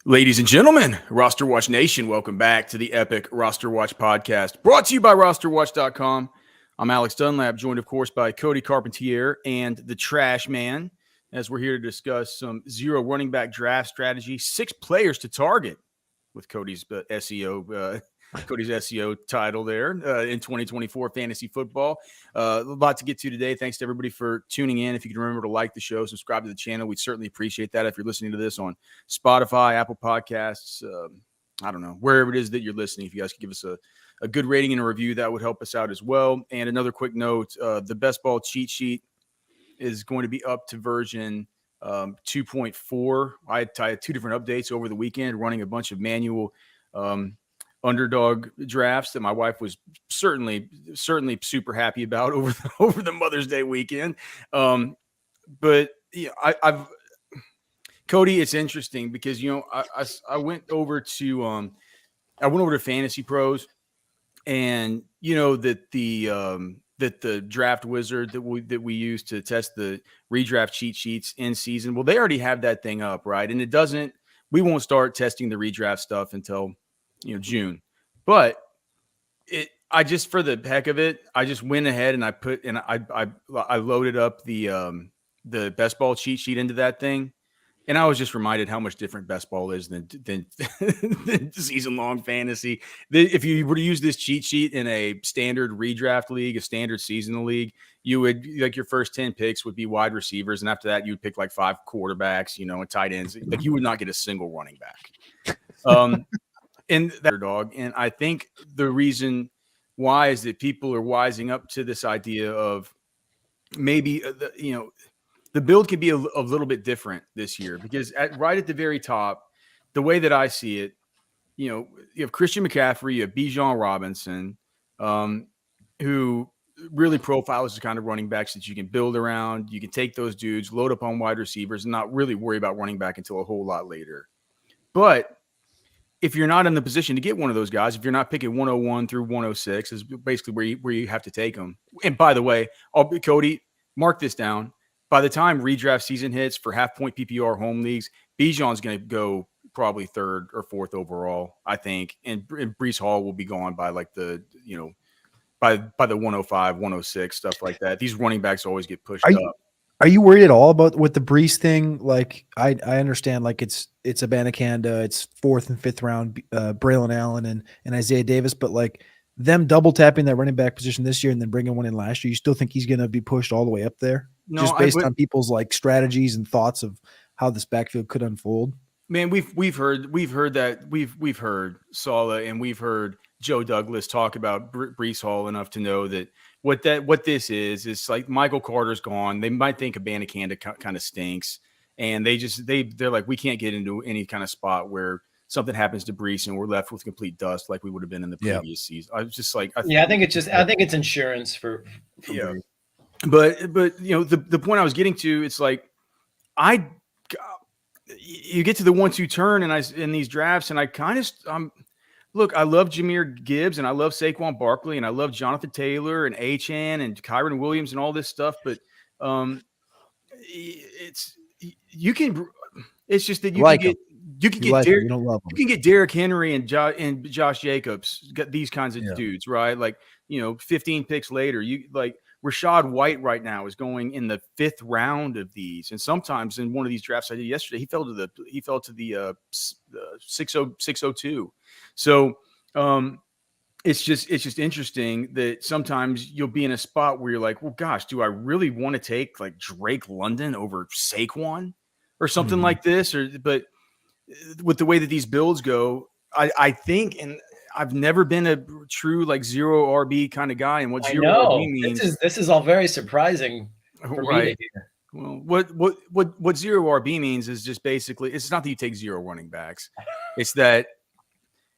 Ladies and gentlemen, Roster Watch Nation, welcome back to the epic Roster Watch podcast, brought to you by RosterWatch.com. I'm Alex Dunlap, joined, of course, by Cody Carpentier and the Trashman, as we're here to discuss some zero running back draft strategy, 6 players to target with Cody's SEO title there in 2024 fantasy football. A lot to get to today. Thanks to everybody for tuning in. If you can remember to like the show, subscribe to the channel, we'd certainly appreciate that. If you're listening to this on Spotify, Apple Podcasts, I don't know, wherever it is that you're listening, if you guys could give us a good rating and a review, that would help us out as well. And another quick note, the Best Ball cheat sheet is going to be up to version 2.4. I had 2 different updates over the weekend, running a bunch of manual underdog drafts that my wife was certainly super happy about over the Mother's Day weekend. But yeah, I've Cody, it's interesting because I went over to Fantasy Pros, and that the draft wizard that we use to test the redraft cheat sheets in season. Well, they already have that thing up, right? And we won't start testing the redraft stuff until June. But I just, for the heck of it, I just went ahead and I loaded up the best ball cheat sheet into that thing. And I was just reminded how much different best ball is than season-long fantasy. If you were to use this cheat sheet in a standard redraft league, a standard seasonal league, you would, like, your first 10 picks would be wide receivers. And after that, you would pick like 5 quarterbacks, and tight ends. Like, you would not get a single running back. And that dog. And I think the reason why is that people are wising up to this idea of maybe, the build could be a little bit different this year, because right at the very top, the way that I see it, you have Christian McCaffrey, you have Bijan Robinson, who really profiles the kind of running backs that you can build around. You can take those dudes, load up on wide receivers, and not really worry about running back until a whole lot later. But if you're not in the position to get one of those guys, if you're not picking 101 through 106, is basically where you have to take them. And by the way, Cody, mark this down. By the time redraft season hits for half-point PPR home leagues, Bijan's going to go probably 3rd or 4th overall, I think. And Breece Hall will be gone by like by the 105, 106, stuff like that. These running backs always get pushed up. Are you worried at all about with the Breece thing? Like, I understand, like, it's Abanikanda, it's 4th and 5th round, Braylon Allen and Isaiah Davis, but like them double tapping that running back position this year and then bringing one in last year, you still think he's going to be pushed all the way up there? No, just based on people's like strategies and thoughts of how this backfield could unfold. Man, we've heard that we've heard Saleh and we've heard Joe Douglas talk about Breece Hall enough to know that what this is like Michael Carter's gone. They might think Abanikanda kind of stinks, and they're like, we can't get into any kind of spot where something happens to Breece and we're left with complete dust like we would have been in the previous season. I was just like, I think it's insurance for yeah. But the point I was getting to, it's like you get to the 1-2 turn in these drafts, and I kind of look, I love Jahmyr Gibbs and I love Saquon Barkley and I love Jonathan Taylor and Achane and Kyron Williams and all this stuff, but it's just that you can get Derrick Henry and Josh Jacobs, got these kinds of dudes, right? Like, 15 picks later, you like Rashad White right now is going in the 5th round of these, and sometimes in one of these drafts I did yesterday, he fell to the 602. So it's just interesting that sometimes you'll be in a spot where you're like, well, gosh, do I really want to take like Drake London over Saquon or something like this? But with the way that these builds go, I think, and I've never been a true like zero RB kind of guy, and what zero RB means. This is all very surprising for me to hear. Well, what zero RB means is just basically, it's not that you take 0 running backs, it's that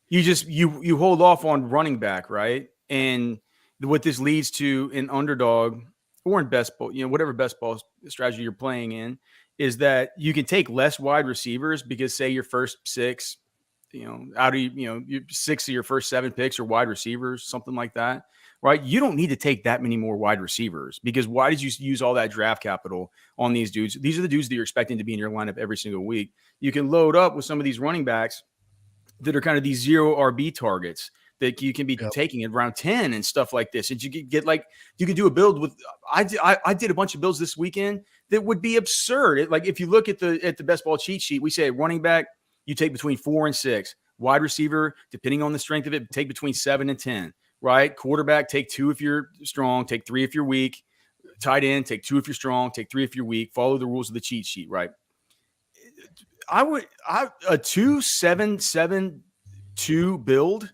you hold off on running back, right? And what this leads to in underdog or in best ball, whatever best ball strategy you're playing in, is that you can take less wide receivers because, say, your first 6. Out of 6 of your first 7 picks are wide receivers, something like that. right? You don't need to take that many more wide receivers, because why did you use all that draft capital on these dudes? These are the dudes that you're expecting to be in your lineup every single week. You can load up with some of these running backs that are kind of these 0 RB targets that you can be taking at round 10 and stuff like this. And you could get like, you could do a build with, I did a bunch of builds this weekend that would be absurd. Like if you look at the best ball cheat sheet, we say running back, you take between 4 and 6. Wide receiver, depending on the strength of it, take between 7 and 10, right? Quarterback, take 2 if you're strong, take 3 if you're weak. Tight end, take 2 if you're strong, take 3 if you're weak. Follow the rules of the cheat sheet, right? A 2-7-7-2 build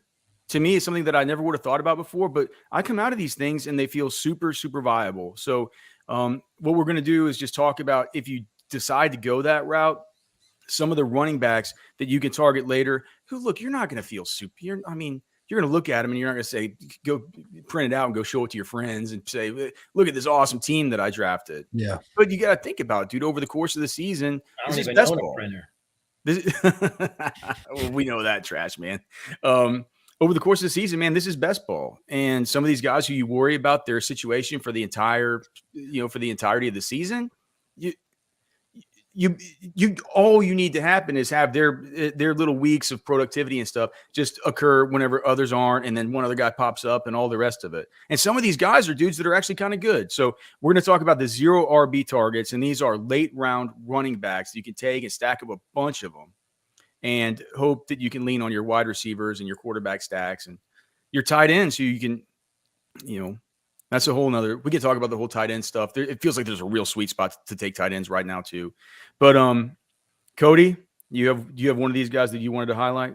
to me is something that I never would have thought about before, but I come out of these things and they feel super, super viable. So what we're going to do is just talk about, if you decide to go that route, some of the running backs that you can target later who, look, you're not going to feel super. You're going to look at them and you're not going to say, go print it out and go show it to your friends and say, look at this awesome team that I drafted. Yeah. But you got to think about it, dude, over the course of the season. I don't even own a printer. Well, we know that, trash man. Over the course of the season, man, this is best ball. And some of these guys who you worry about their situation for the entirety of the season, all you need to happen is have their little weeks of productivity and stuff just occur whenever others aren't, and then one other guy pops up and all the rest of it. And some of these guys are dudes that are actually kind of good. So we're going to talk about the 0 RB targets, and these are late round running backs you can take and stack up a bunch of them and hope that you can lean on your wide receivers and your quarterback stacks and your tight ends, so you can, that's a whole nother, we can talk about the whole tight end stuff. It feels like there's a real sweet spot to take tight ends right now too. But Cody, you have one of these guys that you wanted to highlight?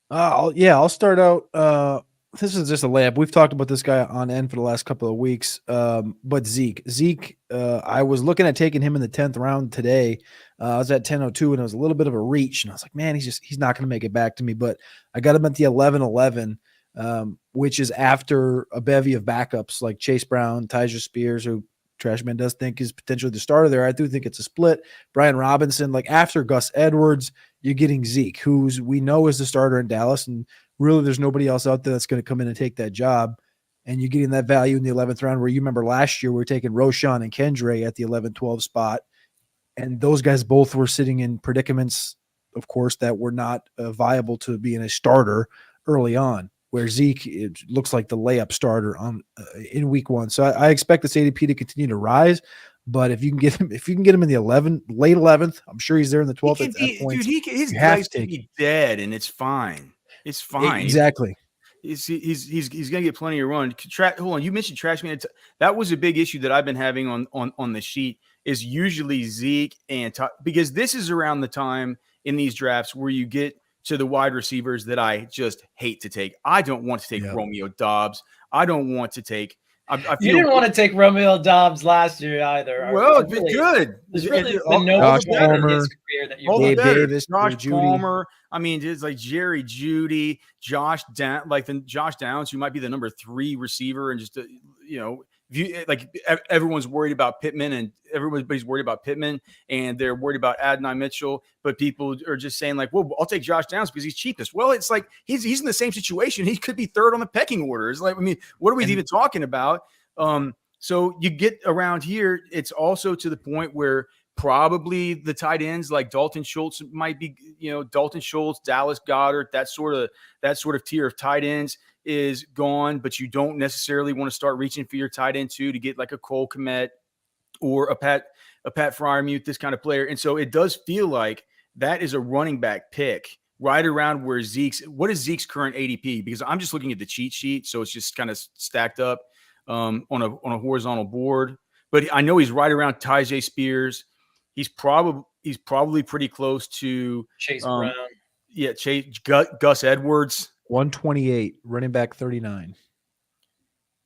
I'll start out. This is just a layup. We've talked about this guy on end for the last couple of weeks. But Zeke, I was looking at taking him in the 10th round today. I was at 10:02 and it was a little bit of a reach, and I was like, man, he's not going to make it back to me. But I got him at the 11:11. Which is after a bevy of backups like Chase Brown, Tyjae Spears, who Trashman does think is potentially the starter there. I do think it's a split. Brian Robinson, like after Gus Edwards, you're getting Zeke, who's we know is the starter in Dallas, and really there's nobody else out there that's going to come in and take that job. And you're getting that value in the 11th round, where you remember last year we were taking Roshan and Kendre at the 11-12 spot, and those guys both were sitting in predicaments, of course, that were not viable to being a starter early on. Where Zeke, it looks like the layup starter in week 1. So I expect this ADP to continue to rise. But if you can get him in the late 11th, I'm sure he's there in the 12th at that point. Dude, his guys can be dead, and it's fine. It's fine. Exactly. He's gonna get plenty of run. Hold on, you mentioned Trashman. That was a big issue that I've been having on the sheet. Is usually Zeke and because this is around the time in these drafts where you get to the wide receivers that I just hate to take. I don't want to take Romeo Doubs. I don't want to take. You didn't want to take Romeo Doubs last year either. Well, it's been good. There's really been no Josh Palmer, Davis, Josh Palmer. I mean, it's like Jerry Jeudy, Josh Downs, who might be the number 3 receiver, and just everyone's worried about Pittman, and everybody's worried about Pittman, and they're worried about Adonai Mitchell, but people are just saying like, well, I'll take Josh Downs because he's cheapest. Well, it's like he's in the same situation. He could be 3rd on the pecking order. It's like, I mean, what are we even talking about? So you get around here, it's also to the point where probably the tight ends like Dalton Schultz might be, Dalton Schultz, Dallas Goedert, that sort of tier of tight ends is gone, but you don't necessarily want to start reaching for your tight end too to get like a Cole Kmet or a Pat Freiermuth, this kind of player. And so it does feel like that is a running back pick right around where what is Zeke's current ADP? Because I'm just looking at the cheat sheet, so it's just kind of stacked up on a horizontal board. But I know he's right around Tyjae Spears. He's probably pretty close to Chase Brown. Yeah, Gus Edwards. 128, running back 39.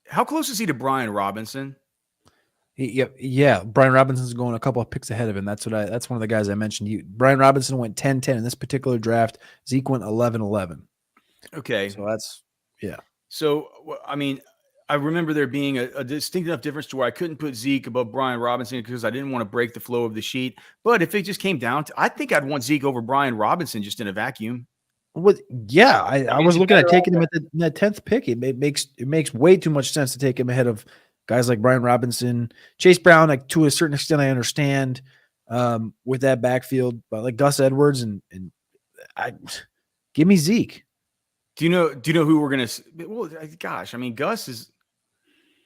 How close is he to Brian Robinson? Yeah. Brian Robinson's going a couple of picks ahead of him. That's one of the guys I mentioned. Brian Robinson went 10-10 in this particular draft. Zeke went 11-11. Okay. So that's, yeah. So, I mean, I remember there being a distinct enough difference to where I couldn't put Zeke above Brian Robinson because I didn't want to break the flow of the sheet. But if it just came down to, I think I'd want Zeke over Brian Robinson just in a vacuum. What? Yeah, I was he's looking at better taking him at that 10th pick. It makes way too much sense to take him ahead of guys like Brian Robinson, Chase Brown. Like to a certain extent, I understand with that backfield, but like Gus Edwards and give me Zeke. Do you know who we're gonna? Well, gosh, I mean, Gus is.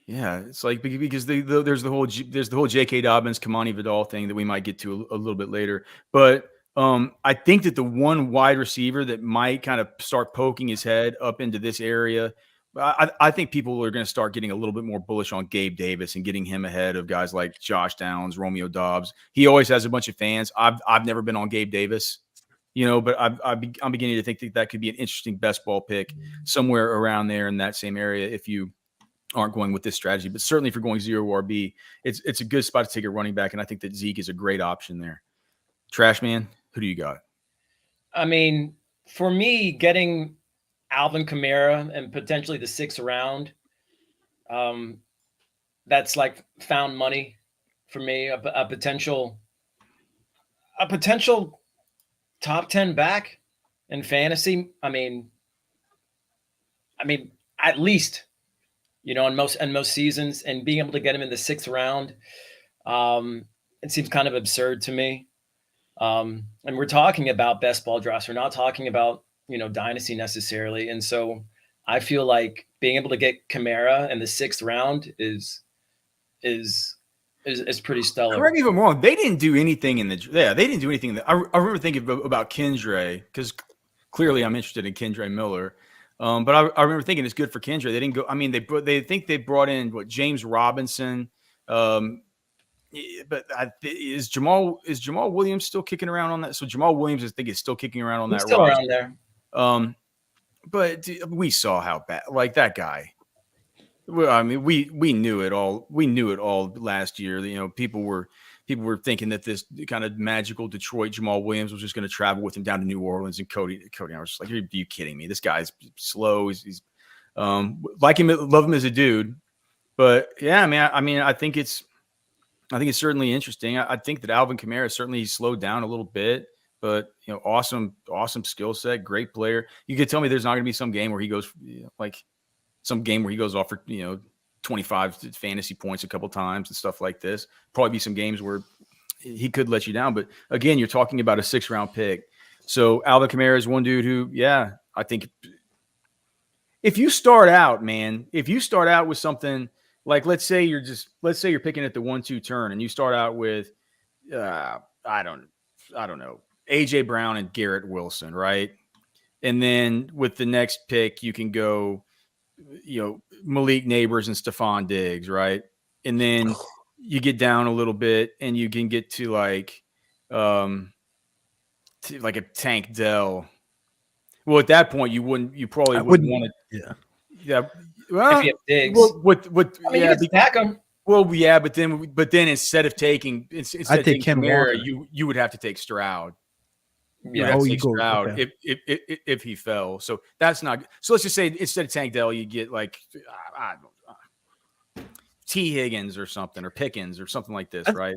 Yeah, it's like because there's the whole J.K. Dobbins, Kamani Vidal thing that we might get to a little bit later, but. I think that the one wide receiver that might kind of start poking his head up into this area, I think people are going to start getting a little bit more bullish on Gabe Davis and getting him ahead of guys like Josh Downs, Romeo Doubs. He always has a bunch of fans. I've never been on Gabe Davis, but I'm beginning to think that could be an interesting best ball pick somewhere around there in that same area if you aren't going with this strategy. But certainly if you're going 0 RB, it's a good spot to take a running back, and I think that Zeke is a great option there. Trashman. Who do you got? I mean, for me, getting Alvin Kamara and potentially the 6th round, that's like found money for me. A potential top 10 back in fantasy. I mean, at least, in most seasons, and being able to get him in the 6th round, it seems kind of absurd to me. And we're talking about best ball drafts. We're not talking about, dynasty necessarily. And so I feel like being able to get Kamara in the 6th round is pretty stellar. Correct me if I'm wrong. They didn't do anything they didn't do anything. I remember thinking about Kendra because clearly I'm interested in Kendra Miller. But I remember thinking it's good for Kendra. They didn't go. I mean, they think they brought in James Robinson. But is Jamal Williams still kicking around on that? So Jamal Williams, I think, is still kicking around on that. Still around there. But we saw how bad, like that guy. Well, I mean, we knew it all. We knew it all last year. People were thinking that this kind of magical Detroit Jamal Williams was just going to travel with him down to New Orleans. And Cody, I was just like, are you kidding me? This guy's slow. He's like him, love him as a dude. But yeah, I think it's certainly interesting. I think that Alvin Kamara certainly slowed down a little bit, but awesome skill set, great player. You could tell me there's not going to be some game where he goes off for 25 fantasy points a couple times and stuff like this. Probably be some games where he could let you down, but again, you're talking about a 6th round pick. So Alvin Kamara is one dude who, I think if you start out with something. Like, let's say you're picking at the 1-2 turn and you start out with, I don't know, AJ Brown and Garrett Wilson, right? And then with the next pick, you can go, Malik Neighbors and Stephon Diggs, right? And then you get down a little bit and you can get to like a Tank Dell. Well, at that point, you probably wouldn't want to. Yeah. Well, if you have Diggs. You can stack them. Well, yeah, but then instead of taking Kamara, Walker. you would have to take Stroud. Yeah, Stroud okay. if he fell. So that's not. So let's just say instead of Tank Dell, you get like T Higgins or something, or Pickens or something like this, right?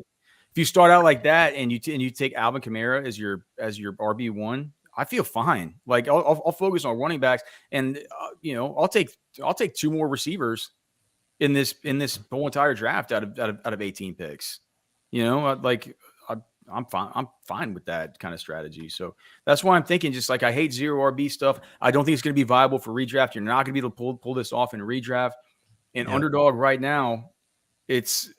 If you start out like that and you take Alvin Kamara as your RB1. I feel fine. Like I'll focus on running backs, and I'll take 2 more receivers in this whole entire draft out of 18 picks. I'm fine with that kind of strategy. So that's why I'm thinking just like I hate 0 RB stuff. I don't think it's going to be viable for redraft. You're not going to be able to pull this off in redraft. And Underdog right now, there's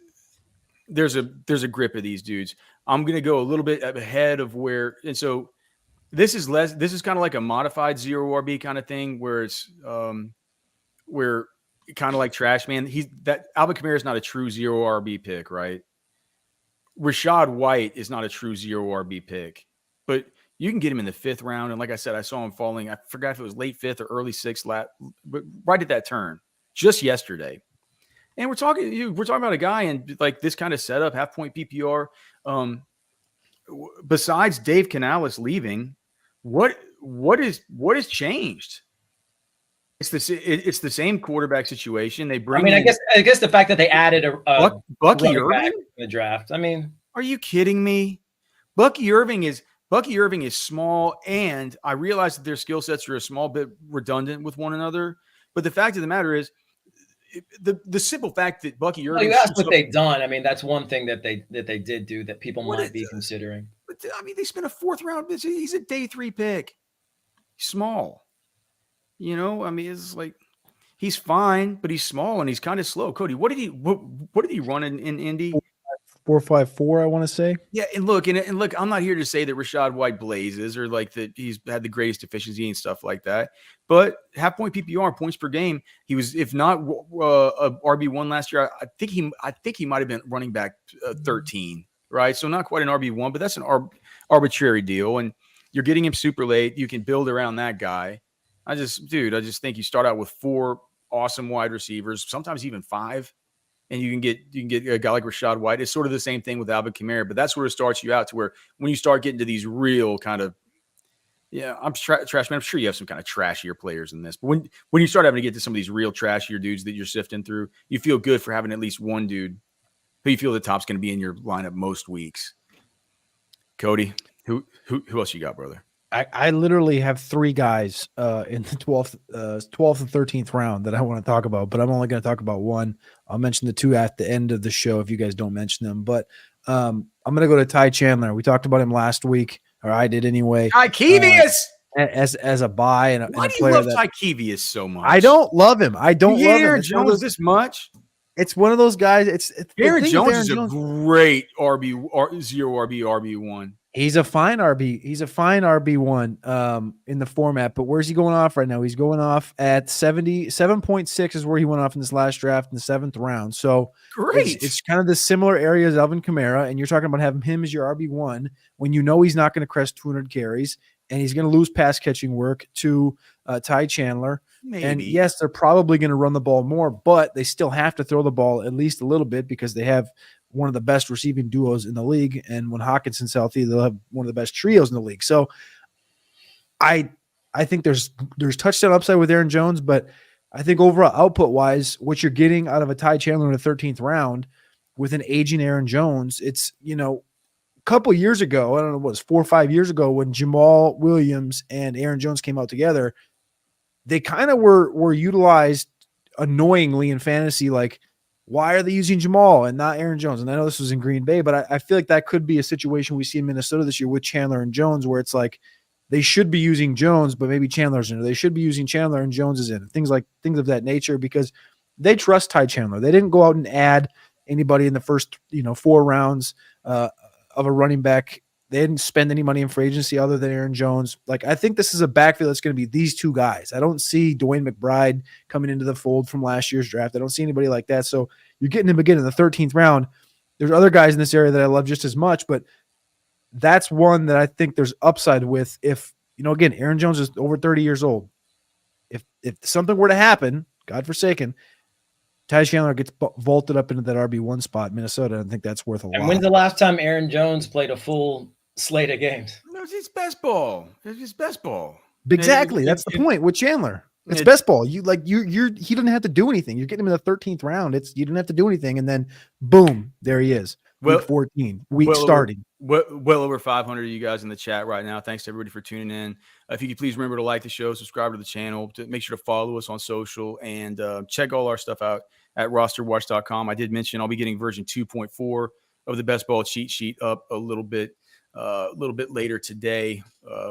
a grip of these dudes. I'm going to go a little bit ahead of where, and so. This is kind of like a modified 0 RB kind of thing where it's where kind of like Trashman. Alvin Kamara is not a true 0 RB pick, right? Rashad White is not a true 0 RB pick, but you can get him in the 5th round. And like I said, I saw him falling. I forgot if it was late 5th or early 6th, but right at that turn just yesterday. And we're talking about a guy in like this kind of setup, half point PPR. Besides Dave Canales leaving. What has changed? It's the same quarterback situation. They bring. I guess the fact that they added Bucky Irving in the draft. I mean, are you kidding me? Bucky Irving is Bucky Irving is small, and I realize that their skill sets are a small bit redundant with one another. But the fact of the matter is, the simple fact that Bucky Irving. Well, you asked what they've done. I mean, that's one thing that they did do that people might be considering. But I mean, they spent a 4th round. He's a day 3 pick. He's small. You know, I mean, it's like he's fine, but he's small and he's kind of slow. Cody, what did he run in Indy? 4.54, I want to say. Yeah, and look, I'm not here to say that Rashad White blazes or like that he's had the greatest efficiency and stuff like that. But half point PPR, points per game, he was, if not a RB1 last year, I think he might have been running back 13, right? So not quite an RB1, but that's an arbitrary deal. And you're getting him super late. You can build around that guy. I just think you start out with 4 awesome wide receivers, sometimes even 5. And you can get a guy like Rashad White. It's sort of the same thing with Alvin Kamara, but that's where it starts you out to where when you start getting to these real kind of, Trashman, I'm sure you have some kind of trashier players in this. But when you start having to get to some of these real trashier dudes that you're sifting through, you feel good for having at least one dude who you feel the top's going to be in your lineup most weeks. Cody, who else you got, brother? I literally have 3 guys in the 12th and 13th round that I want to talk about, but I'm only going to talk about one. I'll mention the 2 at the end of the show if you guys don't mention them. But I'm going to go to Ty Chandler. We talked about him last week, or I did anyway. Tykevius! As a buy and a Why do you player love Tykevius so much? I don't love him. I don't love Aaron him. Jones this much? It's one of those guys. Aaron Jones is a great RB1. He's a fine RB. He's a fine RB1 in the format, but where's he going off right now? He's going off at 77.6 is where he went off in this last draft in the 7th round. So great. It's kind of the similar area as Alvin Kamara, and you're talking about having him as your RB1 when you know he's not going to crest 200 carries and he's going to lose pass catching work to Ty Chandler. Maybe. And yes, they're probably going to run the ball more, but they still have to throw the ball at least a little bit because they have one of the best receiving duos in the league. And when Hawkinson's healthy, they'll have one of the best trios in the league. So I think there's touchdown upside with Aaron Jones, but I think overall output wise, what you're getting out of a Ty Chandler in the 13th round with an aging Aaron Jones, it's, a couple years ago, I don't know what it was, 4 or 5 years ago when Jamal Williams and Aaron Jones came out together, they kind of were utilized annoyingly in fantasy. Like, why are they using Jamal and not Aaron Jones? And I know this was in Green Bay, but I feel like that could be a situation we see in Minnesota this year with Chandler and Jones, where it's like they should be using Jones, but maybe Chandler's in, or they should be using Chandler and Jones is in, things of that nature, because they trust Ty Chandler. They didn't go out and add anybody in the first 4 rounds of a running back. They didn't spend any money in free agency other than Aaron Jones. Like, I think this is a backfield that's going to be these 2 guys. I don't see Dwayne McBride coming into the fold from last year's draft. I don't see anybody like that. So you're getting him again in the 13th round. There's other guys in this area that I love just as much, but that's one that I think there's upside with. If, again, Aaron Jones is over 30 years old. If something were to happen, God forsaken, Ty Chandler gets vaulted up into that RB1 spot in Minnesota. I think that's worth a lot. And when's the last time Aaron Jones played a full slate of games? No, it's best ball. It's best ball. Exactly. That's the point with Chandler. It's best ball. He doesn't have to do anything. You're getting him in the 13th round. You didn't have to do anything. And then boom, there he is. Week 14, starting. Well over 500 of you guys in the chat right now. Thanks to everybody for tuning in. If you could please remember to like the show, subscribe to the channel, make sure to follow us on social, and check all our stuff out at RosterWatch.com. I did mention I'll be getting version 2.4 of the best ball cheat sheet up a little bit later today.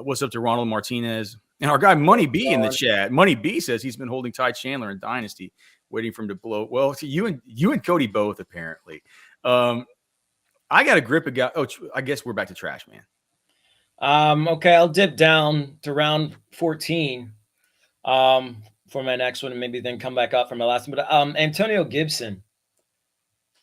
What's up to Ronald Martinez and our guy Money B in the chat? Money B says he's been holding Ty Chandler in Dynasty, waiting for him to blow. Well, you and Cody both apparently. I got a grip of guy. Oh, I guess we're back to Trashman. Okay, I'll dip down to round 14 for my next one, and maybe then come back up for my last one. But Antonio Gibson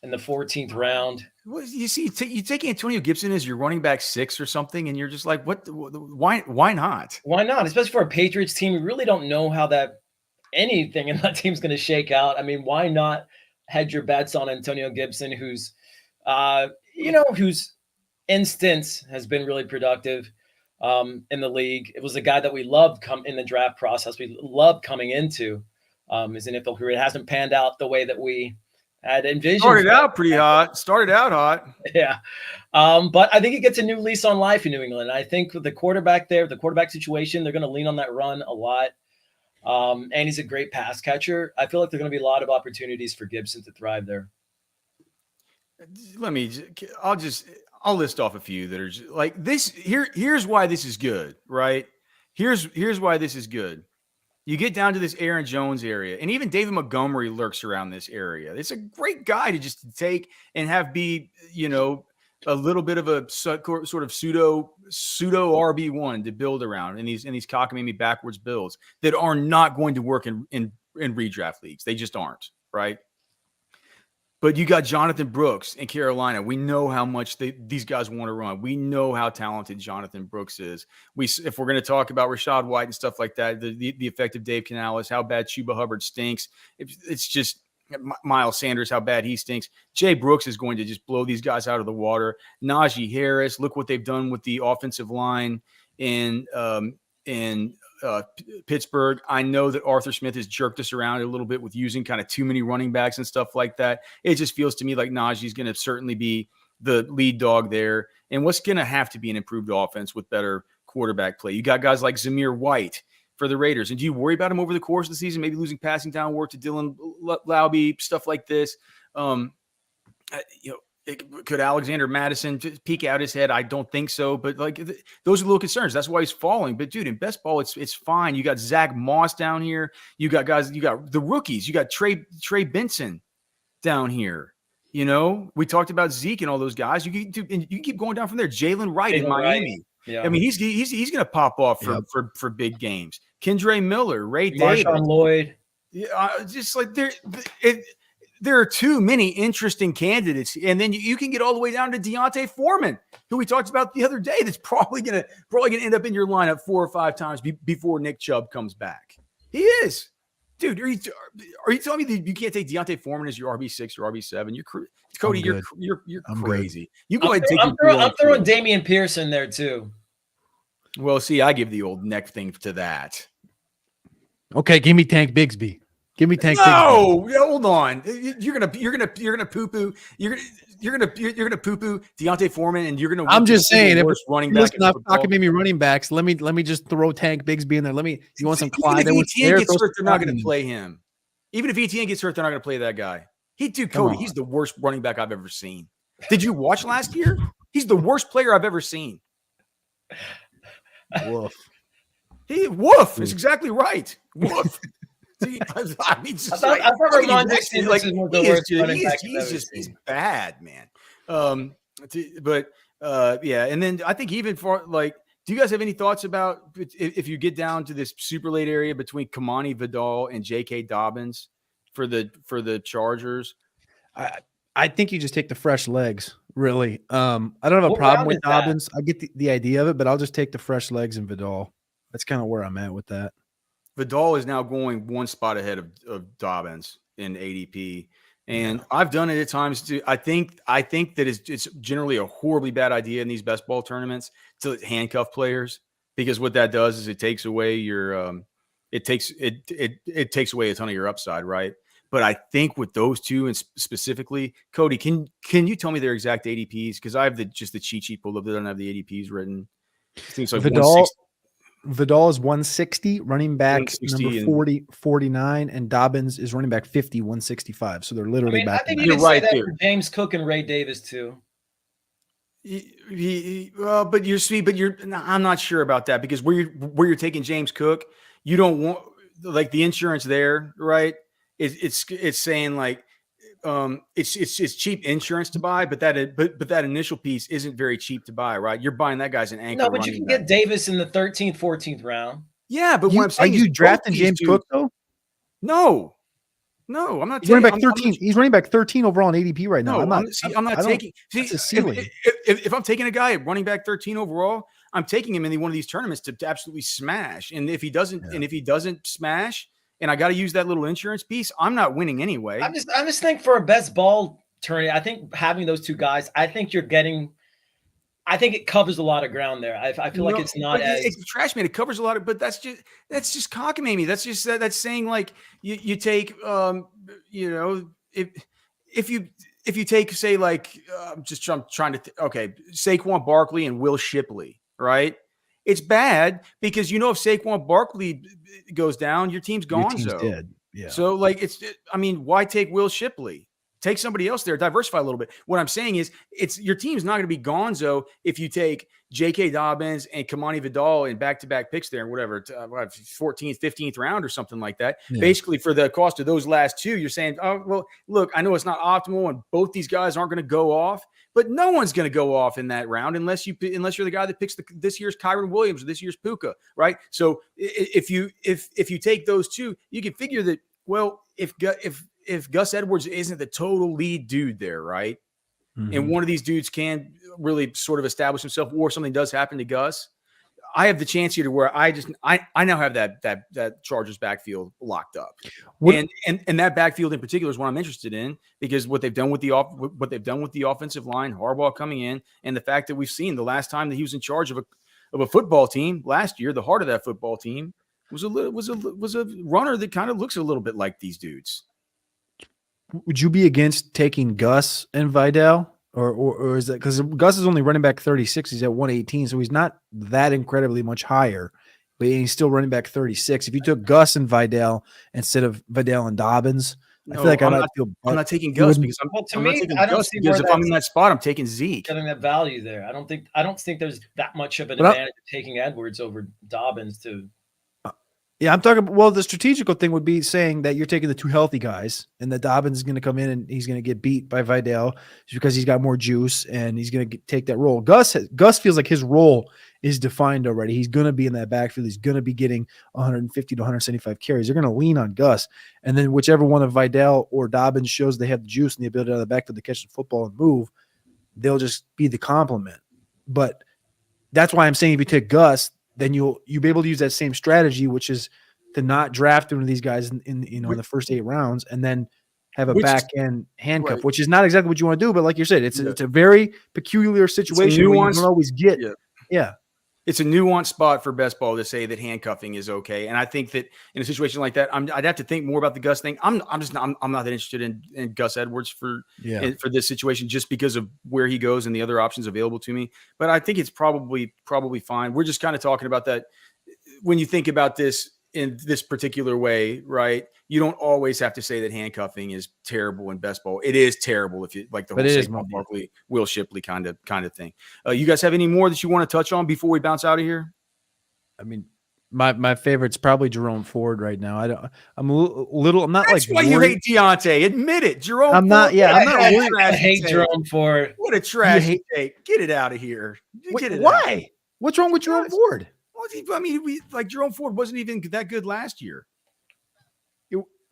in the 14th round. Well, you see, you take Antonio Gibson as your running back 6 or something, and you're just like, what? Why not? Why not? Especially for a Patriots team, we really don't know how anything in that team's going to shake out. I mean, why not hedge your bets on Antonio Gibson, whose instance has been really productive in the league. It was a guy that we loved in the draft process. We loved coming into as an NFL career. It hasn't panned out the way that we I'd envisioned. Started out pretty hot. Started out hot. Yeah. But I think he gets a new lease on life in New England. I think with the quarterback there, the quarterback situation, they're going to lean on that run a lot. And he's a great pass catcher. I feel like there are going to be a lot of opportunities for Gibson to thrive there. I'll list off a few that are like this. Here's why this is good, right? Here's why this is good. You get down to this Aaron Jones area, and even David Montgomery lurks around this area. It's a great guy to just take and have be, a little bit of a sort of pseudo RB1 to build around in these cockamamie backwards builds that are not going to work in redraft leagues. They just aren't, right? But you got Jonathan Brooks in Carolina. We know how much these guys want to run. We know how talented Jonathan Brooks is. If we're going to talk about Rashad White and stuff like that, the effect of Dave Canales, how bad Chuba Hubbard stinks. It's just Miles Sanders, how bad he stinks. Jay Brooks is going to just blow these guys out of the water. Najee Harris, look what they've done with the offensive line in Pittsburgh. I know that Arthur Smith has jerked us around a little bit with using kind of too many running backs and stuff like that. It just feels to me like Najee's going to certainly be the lead dog there. And what's going to have to be an improved offense with better quarterback play. You got guys like Zamir White for the Raiders. And do you worry about him over the course of the season, maybe losing passing down work to Dylan Laube, stuff like this? Could Alexander Madison peek out his head? I don't think so, but those are little concerns. That's why he's falling. But dude, in best ball, it's fine. You got Zach Moss down here. You got guys. You got the rookies. You got Trey Benson down here. We talked about Zeke and all those guys. You can keep going down from there. Jalen Wright in Miami. Right. Yeah. I mean, he's going to pop off for big games. Kendre Miller, Ray Davis, Marshawn Lloyd. Yeah, just like there are too many interesting candidates. And then you can get all the way down to Deontay Foreman, who we talked about the other day. That's probably gonna end up in your lineup 4 or 5 times before Nick Chubb comes back. He is. Dude, are you telling me that you can't take Deontay Foreman as your RB6 or RB7? Cody, you're crazy. You go ahead and take I'm throwing Damian Pierce in there too. Well, see, I give the old neck thing to that. Okay, give me Tank Bigsby. Give me Tank. No, hold on. You're gonna poo poo. You're gonna poo poo Deontay Foreman, and you're gonna. I'm just saying, if running back, talking maybe running backs. Let me just throw Tank Bigsby in there. You want some Clyde? Even if ETN gets hurt, they're not going to play him. Even if ETN gets hurt, they're not going to play that guy. Cody, he's the worst running back I've ever seen. Did you watch last year? He's the worst player I've ever seen. Woof. Woof is exactly right. Woof. I mean, he's bad, man. Yeah. And then I think even for do you guys have any thoughts about if you get down to this super late area between Kamani Vidal and J.K. Dobbins for the Chargers? I think you just take the fresh legs. Really, I don't have a problem with Dobbins. I get the idea of it, but I'll just take the fresh legs and Vidal. That's kind of where I'm at with that. Vidal is now going one spot ahead of Dobbins in ADP. And I've done it at times too. I think that it's generally a horribly bad idea in these best ball tournaments to handcuff players, because what that does is it takes away your it takes away a ton of your upside, right? But I think with those two, and specifically, Cody, can you tell me their exact ADPs? Because I have just the cheat sheet pulled up that doesn't have the ADPs written. I think it's like Vidal is 160, running back number 40, 49, and Dobbins is running back 50, 165. So they're literally back. I think you can say that for James Cook and Ray Davis too. I'm not sure about that, because where you're taking James Cook, you don't want the insurance there, right? It's saying it's cheap insurance to buy, but that initial piece isn't very cheap to buy, right? You're buying that guy's an anchor. No, but you can get Davis in the 13th, 14th round. Yeah, but what I'm saying, are you drafting James Cook though? No, I'm not. He's running back 13. He's running back 13 overall in ADP right now. No, I'm not taking. If I'm taking a guy at running back 13 overall, I'm taking him in one of these tournaments to absolutely smash. And if he doesn't smash, and I got to use that little insurance piece, I'm not winning anyway. I just think for a best ball tournament, I think having those two guys, I think it covers a lot of ground there. I feel like it's not it's Trashman. It covers a lot of, but that's just cockamamie. That's just that's saying you take if you take, say, like, I'm trying to okay, Saquon Barkley and Will Shipley, right? It's bad because if Saquon Barkley goes down, your team's Your team's gonzo. dead. Yeah. So, like, why take Will Shipley? Take somebody else there, diversify a little bit. What I'm saying is, your team's not going to be gonzo if you take J.K. Dobbins and Kamani Vidal in back-to-back picks there, and whatever, 14th, 15th round or something like that. Yeah. Basically, for the cost of those last two, you're saying, oh, well, look, I know it's not optimal, and both these guys aren't going to go off, but no one's going to go off in that round unless you're the guy that picks this year's Kyron Williams or this year's Puka, right? So if you take those two, you can figure that, well, if Gus Edwards isn't the total lead dude there, right? Mm-hmm. And one of these dudes can really sort of establish himself, or something does happen to Gus, I have the chance here to where I now have that Chargers backfield locked up. And that backfield in particular is what I'm interested in, because what they've done with the offensive line, Harbaugh coming in, and the fact that we've seen the last time that he was in charge of a football team last year, the heart of that football team was a runner that kind of looks a little bit like these dudes. Would you be against taking Gus and Vidal, or is that because Gus is only running back 36? He's at 118, so he's not that incredibly much higher, but he's still running back 36. If you took Gus and Vidal instead of Vidal and Dobbins, I feel like I'm not taking Gus because I'm not taking Gus because if I'm in that spot, I'm taking Zeke. Getting that value there, I don't think there's that much of an advantage of taking Edwards over Dobbins to. Yeah, I'm talking. Well, the strategical thing would be saying that you're taking the two healthy guys, and that Dobbins is going to come in and he's going to get beat by Vidal because he's got more juice and he's going to take that role. Gus feels like his role is defined already. He's going to be in that backfield. He's going to be getting 150 to 175 carries. They're going to lean on Gus, and then whichever one of Vidal or Dobbins shows they have the juice and the ability out of the backfield to catch the football and move, they'll just be the complement. But that's why I'm saying if you take Gus, then you'll be able to use that same strategy, which is to not draft one of these guys in the first 8 rounds, and then have a back end handcuff, right, which is not exactly what you want to do. But like you said, it's a very peculiar situation where you don't always get. Yeah. It's a nuanced spot for best ball to say that handcuffing is okay, and I think that in a situation like that, I'd have to think more about the Gus thing. I'm not that interested in Gus Edwards for this situation, just because of where he goes and the other options available to me. But I think it's probably fine. We're just kind of talking about that when you think about this in this particular way, right? You don't always have to say that handcuffing is terrible in best ball. It is terrible if you like the whole Saquon Barkley, Will Shipley kind of thing. You guys have any more that you want to touch on before we bounce out of here? I mean, my favorite's probably Jerome Ford right now. I'm not That's like why you hate Deontay. Admit it, Jerome. I'm not. Ford, yeah, I'm not. I hate Jerome Ford. What a trash take. Get it out of here. Why? What's wrong with Jerome Ford? I mean, Jerome Ford wasn't even that good last year.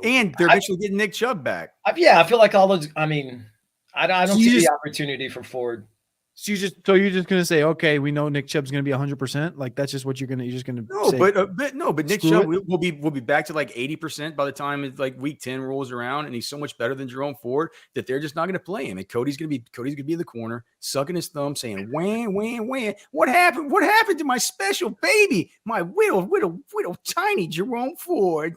And they're eventually getting Nick Chubb back. I feel like all those. I mean, I don't see the opportunity for Ford. So you're just gonna say, okay, we know Nick Chubb's gonna be 100%. Like that's just what you're just gonna. No, say, but Nick Chubb will be back to like 80% by the time it's like week 10 rolls around, and he's so much better than Jerome Ford that they're just not gonna play him. And Cody's gonna be in the corner, sucking his thumb, saying, "Wham, wham, wham! What happened? What happened to my special baby, my little tiny Jerome Ford?"